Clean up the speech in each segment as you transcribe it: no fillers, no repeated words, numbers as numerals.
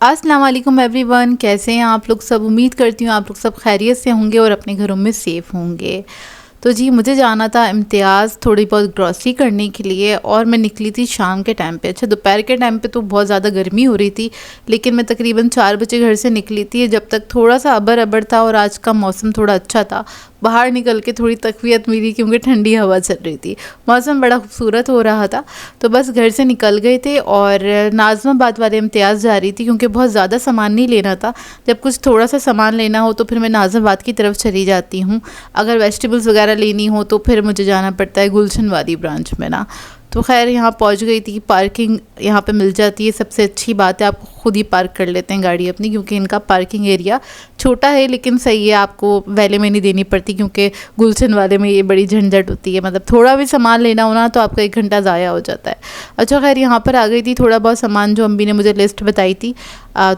अस्सलाम वालेकुम एवरीवन, कैसे हैं आप लोग सब। उम्मीद करती हूँ आप लोग सब खैरियत से होंगे और अपने घरों में सेफ़ होंगे। तो जी मुझे जाना था इम्तियाज़ थोड़ी बहुत ग्रॉसरी करने के लिए और मैं निकली थी शाम के टाइम पे। अच्छा, दोपहर के टाइम पे तो बहुत ज़्यादा गर्मी हो रही थी, लेकिन मैं तकरीबन 4 बजे घर से निकली थी, जब तक थोड़ा सा अबर अबर था और आज का मौसम थोड़ा अच्छा था। बाहर निकल के थोड़ी तकवीयत मिली क्योंकि ठंडी हवा चल रही थी, मौसम बड़ा खूबसूरत हो रहा था। तो बस घर से निकल गए थे और नाज़माबाद वाले इम्तियाज़ जा रही थी क्योंकि बहुत ज़्यादा सामान नहीं लेना था। जब कुछ थोड़ा सा सामान लेना हो तो फिर मैं नाज़माबाद की तरफ चली जाती हूँ। अगर वेजिटेबल्स वगैरह लेनी हो तो फिर मुझे जाना पड़ता है गुलशन वाली ब्रांच में ना। तो खैर यहाँ पहुँच गई थी। पार्किंग यहाँ पे मिल जाती है, सबसे अच्छी बात है, आप खुद ही पार्क कर लेते हैं गाड़ी अपनी, क्योंकि इनका पार्किंग एरिया छोटा है लेकिन सही है, आपको वैले में नहीं देनी पड़ती क्योंकि गुलशन वाले में ये बड़ी झंझट होती है। मतलब थोड़ा भी सामान लेना हो ना तो आपका 1 घंटा ज़ाया हो जाता है। अच्छा खैर यहाँ पर आ गई थी। थोड़ा बहुत सामान जो अम्मी ने मुझे लिस्ट बताई थी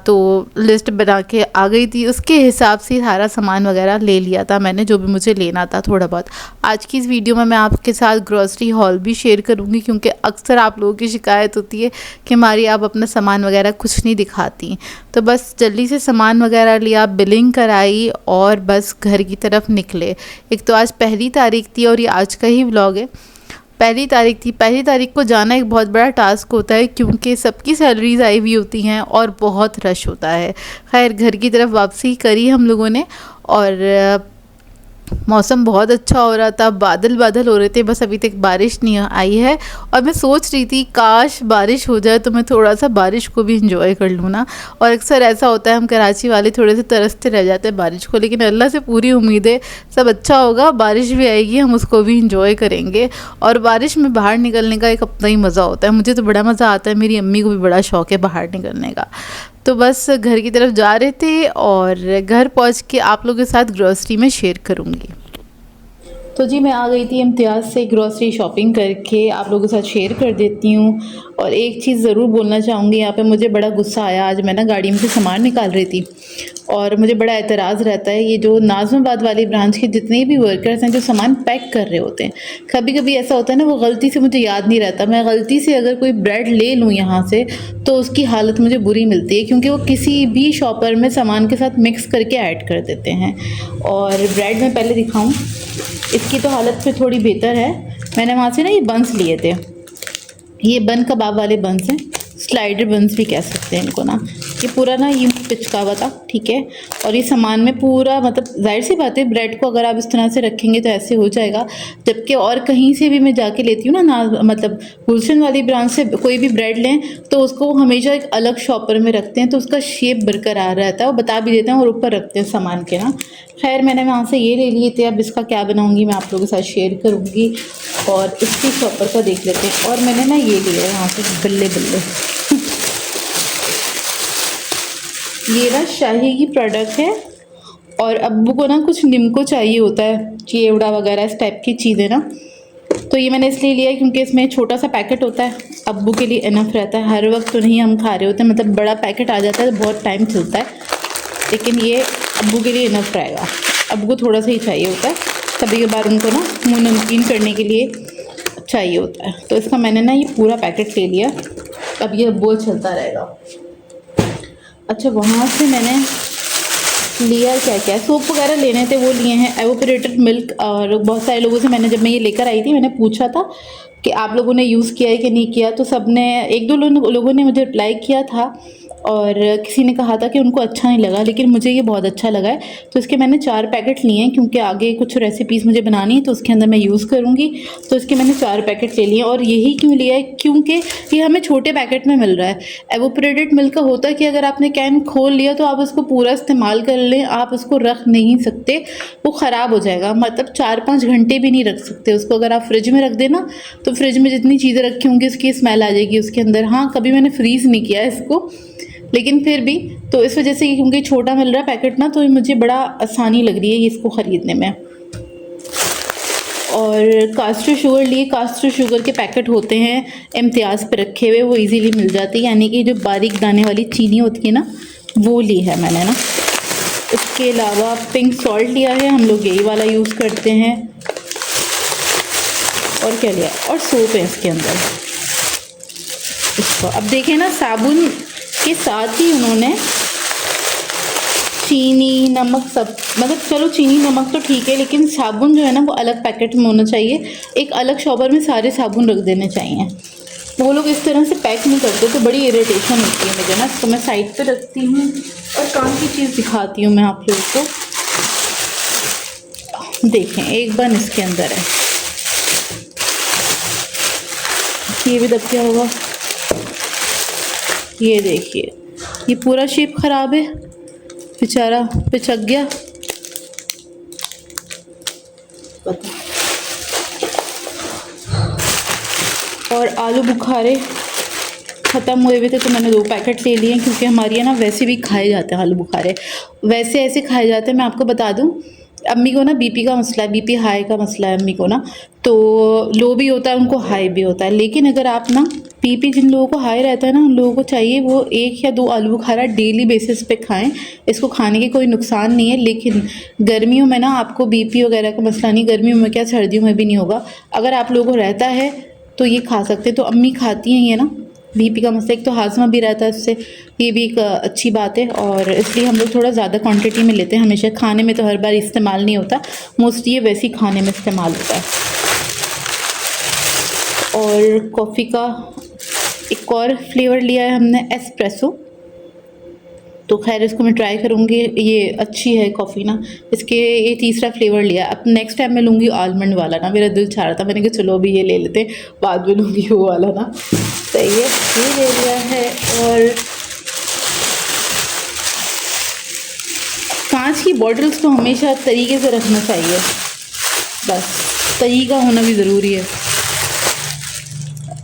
तो लिस्ट बना के आ गई थी, उसके हिसाब से सारा सामान वगैरह ले लिया था मैंने, जो भी मुझे लेना था थोड़ा बहुत। आज की इस वीडियो में मैं आपके साथ ग्रॉसरी हॉल भी शेयर करूँगी क्योंकि अक्सर आप लोगों की शिकायत होती है कि हमारी आप अपना सामान वगैरह कुछ नहीं दिखाती। तो बस जल्दी से सामान वगैरह लिया, बिलिंग कराई और बस घर की तरफ निकले। एक तो आज 1 तारीख थी और ये आज का ही व्लॉग है। 1 तारीख थी। 1 तारीख को जाना एक बहुत बड़ा टास्क होता है क्योंकि सबकी सैलरीज आई हुई होती हैं और बहुत रश होता है। खैर घर की तरफ वापसी करी हम लोगों ने और मौसम बहुत अच्छा हो रहा था, बादल बादल हो रहे थे, बस अभी तक बारिश नहीं आई है। और मैं सोच रही थी काश बारिश हो जाए तो मैं थोड़ा सा बारिश को भी इंजॉय कर लूँ ना। और अक्सर ऐसा होता है हम कराची वाले थोड़े से तरसते रह जाते हैं बारिश को, लेकिन अल्लाह से पूरी उम्मीद है सब अच्छा होगा, बारिश भी आएगी, हम उसको भी इंजॉय करेंगे। और बारिश में बाहर निकलने का एक अपना ही मज़ा होता है, मुझे तो बड़ा मज़ा आता है, मेरी अम्मी को भी बड़ा शौक़ है बाहर निकलने का। तो बस घर की तरफ जा रहे थे और घर पहुंच के आप लोगों के साथ ग्रॉसरी में शेयर करूंगी। तो जी मैं आ गई थी इम्तियाज़ से ग्रॉसरी शॉपिंग करके, आप लोगों के साथ शेयर कर देती हूँ। और एक चीज़ ज़रूर बोलना चाहूँगी, यहाँ पे मुझे बड़ा गुस्सा आया। आज मैं ना गाड़ी में से सामान निकाल रही थी और मुझे बड़ा एतराज़ रहता है, ये जो नाज़माबाद वाली ब्रांच के जितने भी वर्कर्स हैं जो सामान पैक कर रहे होते हैं, कभी कभी ऐसा होता है ना वो गलती से, मुझे याद नहीं रहता, मैं गलती से अगर कोई ब्रेड ले लूँ यहाँ से तो उसकी हालत मुझे बुरी मिलती है क्योंकि वो किसी भी शॉपर में सामान के साथ मिक्स करके ऐड कर देते हैं। और ब्रेड में पहले दिखाऊँ, इसकी तो हालत फिर थोड़ी बेहतर है। मैंने वहाँ से ना ये बंस लिए थे, ये बन कबाब वाले बंस हैं, स्लाइडर बंस भी कह सकते हैं इनको ना। ये पूरा ना यूँ पिचका हुआ था, ठीक है। और ये सामान में पूरा, मतलब जाहिर सी बात है ब्रेड को अगर आप इस तरह से रखेंगे तो ऐसे हो जाएगा। जबकि और कहीं से भी मैं जाके लेती हूँ ना, मतलब गुलशन वाली ब्रांच से कोई भी ब्रेड लें तो उसको हमेशा एक अलग शॉपर में रखते हैं तो उसका शेप बरकरार रहता है, वो बता भी देते हैं और ऊपर रखते हैं सामान के ना। खैर मैंने वहाँ से ये ले लिए थे, अब इसका क्या बनाऊँगी मैं आप लोगों के साथ शेयर करूँगी। और इसकी शॉपर का देख लेते हैं। और मैंने ना ये लिया है यहाँ से बल्ले बल्ले ये ना शाही की प्रोडक्ट है। और अब्बू को ना कुछ निम्को चाहिए होता है, चिवड़ा वगैरह इस टाइप की चीज़ें ना, तो ये मैंने इसलिए लिया है क्योंकि इसमें छोटा सा पैकेट होता है, अब्बू के लिए इनफ रहता है। हर वक्त तो नहीं हम खा रहे होते, मतलब बड़ा पैकेट आ जाता है तो बहुत टाइम चलता है, लेकिन ये अब्बू के लिए इनफ रहेगा। अब्बू को थोड़ा सा ही चाहिए होता है, कभी कभार उनको ना मुँह नमकीन करने के लिए चाहिए होता है। तो इसका मैंने ना ये पूरा पैकेट ले लिया, अब ये बोल चलता रहेगा। अच्छा वहाँ से मैंने लिया क्या क्या, सोप वगैरह लेने थे वो लिए हैं, एवोपरेटेड मिल्क। और बहुत सारे लोगों से मैंने, जब मैं ये लेकर आई थी मैंने पूछा था कि आप लोगों ने यूज़ किया है कि नहीं किया, तो सब ने, 1-2 लोगों ने मुझे रिप्लाई किया था और किसी ने कहा था कि उनको अच्छा नहीं लगा, लेकिन मुझे ये बहुत अच्छा लगा है। तो इसके मैंने 4 पैकेट लिए हैं क्योंकि आगे कुछ रेसिपीज़ मुझे बनानी है तो उसके अंदर मैं यूज़ करूँगी। तो इसके मैंने 4 पैकेट ले लिए। और यही क्यों लिया है, क्योंकि ये हमें छोटे पैकेट में मिल रहा है। एवोपरेटेड मिल्क का होता है कि अगर आपने कैन खोल लिया तो आप उसको पूरा इस्तेमाल कर लें, आप उसको रख नहीं सकते, वो ख़राब हो जाएगा। मतलब 4-5 घंटे भी नहीं रख सकते उसको। अगर आप फ्रिज में रख देना तो फ्रिज में जितनी चीज़ें रखी होंगी उसकी स्मेल आ जाएगी उसके अंदर। हाँ कभी मैंने फ्रीज़ नहीं किया है इसको, लेकिन फिर भी, तो इस वजह से क्योंकि छोटा मिल रहा है पैकेट ना, तो मुझे बड़ा आसानी लग रही है इसको ख़रीदने में। और कास्टर शुगर लिए, कास्टर शुगर के पैकेट होते हैं इम्तियाज़ पे रखे हुए, वो इजीली मिल जाती है, यानी कि जो बारीक दाने वाली चीनी होती है ना, वो ली है मैंने ना। इसके अलावा पिंक सॉल्ट लिया है, हम लोग यही वाला यूज़ करते हैं। और क्या लिया, और सोप है इसके अंदर। इसको अब देखें ना, साबुन के साथ ही उन्होंने चीनी नमक सब, मतलब चलो चीनी नमक तो ठीक है, लेकिन साबुन जो है ना वो अलग पैकेट में होना चाहिए। एक अलग शॉपर में सारे साबुन रख देने चाहिए। वो लोग इस तरह से पैक नहीं करते तो बड़ी इरिटेशन होती है मुझे ना। तो मैं साइड पे रखती हूँ और काम की चीज़ दिखाती हूँ मैं आप लोगों को। देखें एक बन इसके अंदर है, ये भी दब गया होगा। ये देखिए ये पूरा शेप ख़राब है, बेचारा पिचक गया। पता। और आलू बुखारे ख़त्म हुए हुए थे तो मैंने 2 पैकेट ले लिए, क्योंकि हमारे यहाँ ना वैसे भी खाए जाते हैं आलू बुखारे, वैसे ऐसे खाए जाते हैं। मैं आपको बता दूं, अम्मी को ना बीपी का मसला है, बीपी हाई का मसला है अम्मी को ना, तो लो भी होता है उनको, हाई भी होता है। लेकिन अगर आप ना बीपी जिन लोगों को हाई रहता है ना, उन लोगों को चाहिए वो 1 या 2 आलू बुखारा डेली बेसिस पे खाएं। इसको खाने के कोई नुकसान नहीं है। लेकिन गर्मियों में ना आपको बीपी वगैरह का मसला नहीं, गर्मियों में क्या सर्दियों में भी नहीं होगा। अगर आप लोगों को रहता है तो ये खा सकते हैं। तो अम्मी खाती हैं ये ना, बीपी का मसला, एक तो हाजमा भी रहता है इससे, ये भी एक अच्छी बात है। और इसलिए हम लोग थोड़ा ज़्यादा क्वांटिटी में लेते हैं हमेशा। खाने में तो हर बार इस्तेमाल नहीं होता, मोस्टली ये वैसे ही खाने में इस्तेमाल होता है। और कॉफ़ी का एक और फ्लेवर लिया है हमने, एस्प्रेसो। तो खैर इसको मैं ट्राई करूँगी, ये अच्छी है कॉफ़ी ना। इसके ये तीसरा फ्लेवर लिया। अब नेक्स्ट टाइम मैं लूँगी आलमंड वाला ना, मेरा दिल चाह रहा था, मैंने कहा चलो अभी ये ले लेते हैं, बाद में लूँगी वो वाला ना। सही है, ये ले लिया है। और कांच की बॉटल्स को हमेशा तरीके से रखना चाहिए, बस तरीका होना भी ज़रूरी है।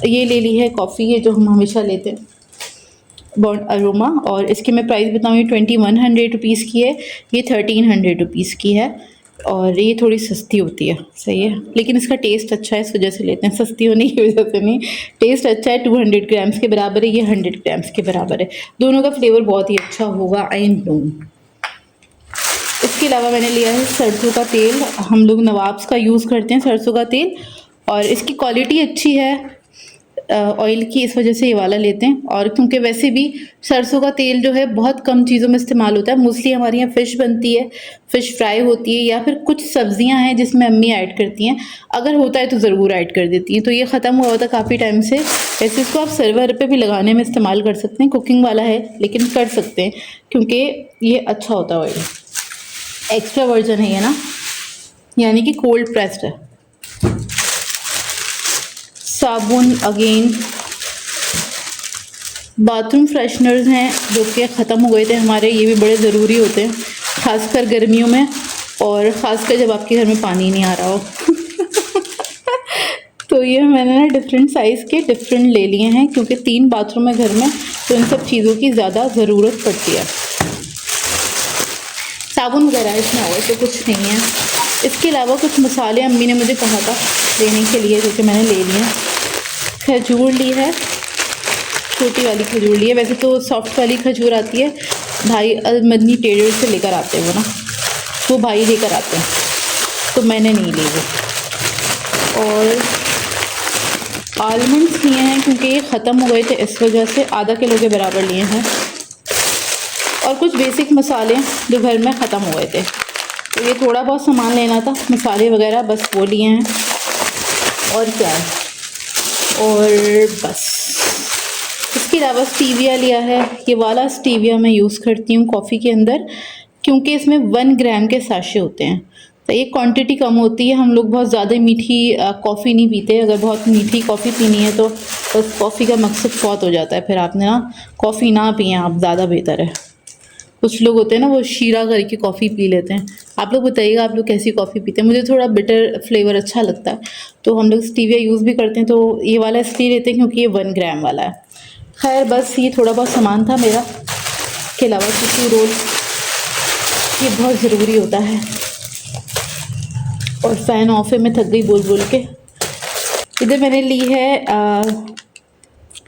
ये ले ली है कॉफ़ी, ये जो हम हमेशा लेते हैं, बॉन्ड अरोमा। और इसके मैं प्राइस बताऊँ, ये 2100 रुपीज़ की है, ये 1300 रुपीज़ की है। और ये थोड़ी सस्ती होती है, सही है, लेकिन इसका टेस्ट अच्छा है, इस वजह से लेते हैं। सस्ती होने की वजह से नहीं, टेस्ट अच्छा है। 200 ग्राम्स के बराबर है, ये 100 ग्राम्स के बराबर है। दोनों का फ्लेवर बहुत ही अच्छा होगा, आई नो। इसके अलावा मैंने लिया है सरसों का तेल। हम लोग नवाब्स का यूज़ करते हैं सरसों का तेल, और इसकी क्वालिटी अच्छी है ऑयल की, इस वजह से ये वाला लेते हैं। और क्योंकि वैसे भी सरसों का तेल जो है बहुत कम चीज़ों में इस्तेमाल होता है। मोस्टली हमारे यहाँ फ़िश बनती है, फ़िश फ्राई होती है, या फिर कुछ सब्जियां हैं जिसमें अम्मी ऐड करती हैं, अगर होता है तो ज़रूर ऐड कर देती हैं। तो ये ख़त्म हुआ था काफ़ी टाइम से। वैसे इसको आप सर्वर पे भी लगाने में इस्तेमाल कर सकते हैं, कुकिंग वाला है लेकिन कर सकते हैं, क्योंकि ये अच्छा होता है ऑयल। एक्स्ट्रा वर्जन है ये ना, यानी कि कोल्ड प्रेस्ड है। साबुन अगेन, बाथरूम फ्रेशनर्स हैं जो कि ख़त्म हो गए थे हमारे, ये भी बड़े ज़रूरी होते हैं ख़ासकर गर्मियों में, और ख़ासकर जब आपके घर में पानी नहीं आ रहा हो। तो ये मैंने ना डिफरेंट साइज़ के डिफरेंट ले लिए हैं, क्योंकि 3 बाथरूम है घर में, तो इन सब चीज़ों की ज़्यादा ज़रूरत पड़ती है। साबुन वगैरह इसमें और तो कुछ नहीं है। इसके अलावा कुछ मसाले अम्मी ने मुझे कहा था लेने के लिए, जो कि मैंने ले लिए। खजूर ली है, छोटी वाली खजूर ली है। वैसे तो सॉफ्ट वाली खजूर आती है, भाई अलमदनी टेलर से लेकर आते हैं वो ना, वो भाई लेकर आते हैं, तो मैंने नहीं ली वो। और आलमंड्स लिए हैं क्योंकि ये ख़त्म हो गए थे, इस वजह से आधा किलो के बराबर लिए हैं। और कुछ बेसिक मसाले जो घर में ख़त्म हो गए थे, तो ये थोड़ा बहुत सामान लेना था, मसाले वगैरह, बस वो लिए हैं। और क्या है, और बस। इसके अलावा स्टीविया लिया है। ये वाला स्टीविया मैं यूज़ करती हूँ कॉफ़ी के अंदर, क्योंकि इसमें 1 ग्राम के साशे होते हैं, तो ये क्वांटिटी कम होती है। हम लोग बहुत ज़्यादा मीठी कॉफ़ी नहीं पीते। अगर बहुत मीठी कॉफ़ी पीनी है तो बस कॉफ़ी का मकसद बहुत हो जाता है, फिर आपने ना कॉफ़ी ना पिए आप, ज़्यादा बेहतर है। कुछ लोग होते हैं ना वो शीरा करके कॉफ़ी पी लेते हैं। आप लोग बताइएगा आप लोग कैसी कॉफ़ी पीते हैं। मुझे थोड़ा बिटर फ्लेवर अच्छा लगता है, तो हम लोग स्टीविया यूज़ भी करते हैं। तो ये वाला इसलिए लेते हैं क्योंकि ये 1 ग्राम वाला है। खैर बस ये थोड़ा बहुत सामान था मेरा। इसके अलावा टिश्यू रोल, ये बहुत ज़रूरी होता है। और फ़ैन ऑफ है, मैं थक गई बोल बोल के। इधर मैंने ली है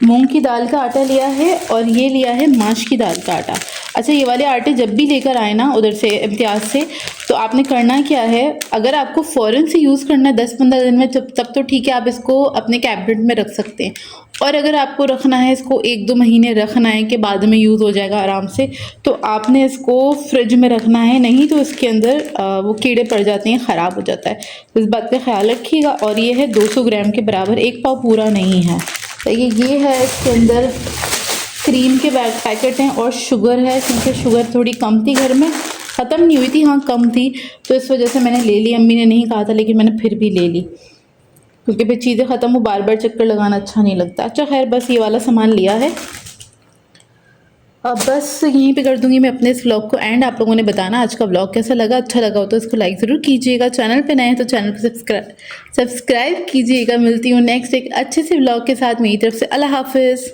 मूंग की दाल का आटा लिया है, और ये लिया है माश की दाल का आटा। अच्छा, ये वाले आटे जब भी लेकर आए ना उधर से इम्तियाज़ से, तो आपने करना क्या है, अगर आपको फ़ौरन से यूज़ करना है 10-15 दिन में, तब तो ठीक है, आप इसको अपने कैबिनेट में रख सकते हैं। और अगर आपको रखना है इसको 1-2 महीने रखना है कि बाद में यूज़ हो जाएगा आराम से, तो आपने इसको फ्रिज में रखना है, नहीं तो इसके अंदर वो कीड़े पड़ जाते हैं, ख़राब हो जाता है। तो इस बात का ख्याल रखिएगा। और ये है 200 ग्राम के बराबर, 1 पाव पूरा नहीं है। तो ये है इसके अंदर क्रीम के पैकेट हैं और शुगर है, क्योंकि शुगर थोड़ी कम थी घर में, ख़त्म नहीं हुई थी, हाँ कम थी, तो इस वजह से मैंने ले ली। अम्मी ने नहीं कहा था लेकिन मैंने फिर भी ले ली, क्योंकि फिर चीज़ें ख़त्म हो बार बार चक्कर लगाना अच्छा नहीं लगता। अच्छा खैर, बस ये वाला सामान लिया है। अब बस यहीं पे कर दूंगी मैं अपने इस व्लॉग को एंड। आप लोगों ने बताना आज का व्लॉग कैसा लगा, अच्छा लगा हो तो इसको लाइक ज़रूर कीजिएगा, चैनल पे नए हैं तो चैनल को सब्सक्राइब कीजिएगा। मिलती हूँ नेक्स्ट एक अच्छे से व्लॉग के साथ, मेरी तरफ से अल्लाह हाफिज़।